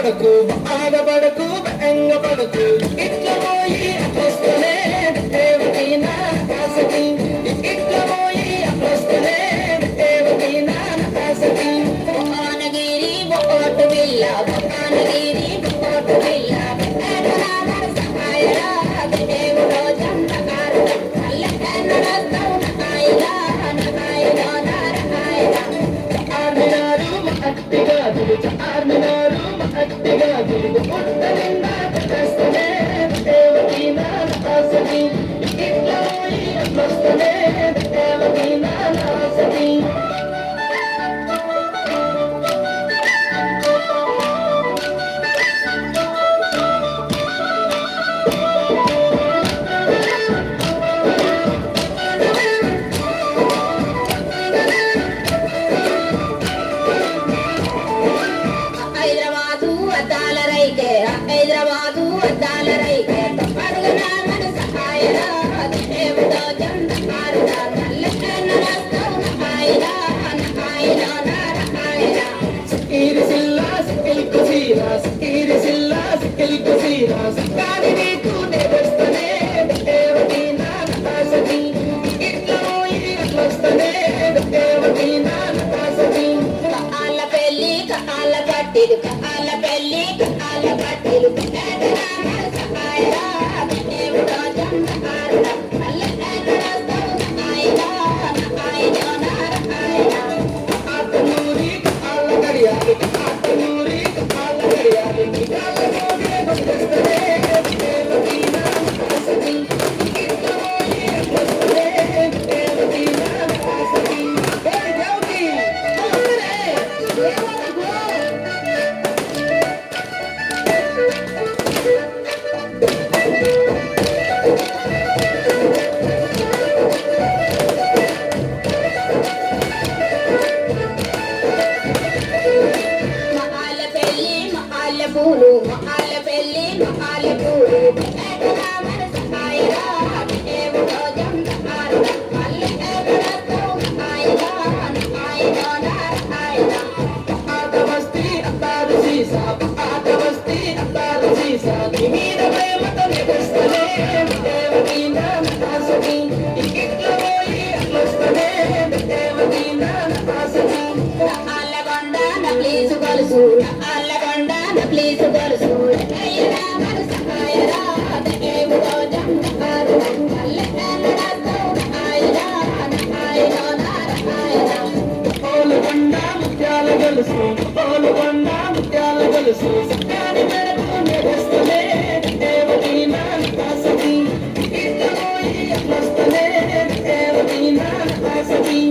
ఆగబడకు ఎంగబడకు ఇట్లా పోయి వస్తనే దేవకి నా కాసకి ఇట్లా పోయి వస్తనే దేవకి నా కాసకి ఆనగిరి బొట్టు బిల్ల ఆనగిరి బొట్టు బిల్ల హైదరాబాదు అద్దాల రైకే అడుగునా మన సహాయరా దేవుడో చంద్రకారుడా నల్లకన్న రస్తౌన హాయిరా నహాయిరా నారహాయిరా ఇరిసిల్లా సికిల్ కుసీరా ఇరిసిల్లా సికిల్ కుసీరా కాని నీకు నేస్తనే దేవకి నా కాసకి ఇట్లా పోయి వస్తనే దేవకి నా కాసకి కాళ్ళ పెళ్ళి కాళ్ళ కట్టిలు కాళ్ళ పెళ్ళి కాళ్ళ కట్టిలు పూలు మహాల పెళ్ళి మహాల పూలు ప్లీజ్ గొలుసు అల్లగొండ ప్లీజ్ గొలుసు అయ్యరా మన సహాయరా దేవుడో జంగారు పోలుగొండ ముత్యాల గొలుసు పోలుగొండ ముత్యాల గొలుసు సకాని మెడకు నెరస్తలే దేవకి నా కాసకి ఇట్లా పోయి వస్తలే దేవకి నా కాసకి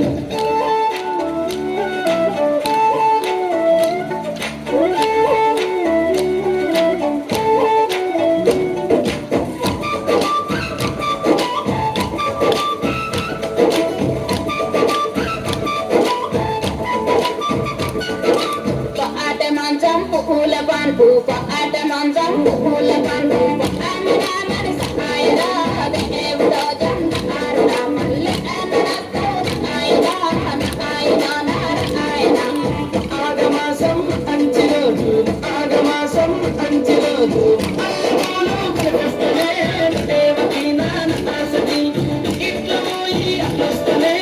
పూల పంపు పాట మంచం పూల పంపు మన సహాయరా దేవుడో జంగారుడా మల్లె ఆగమాసం అంచెలోజు ఆగమాసం అంచెలోజు దేవకి నా కాసకి ఇట్లా పోయి వస్తలే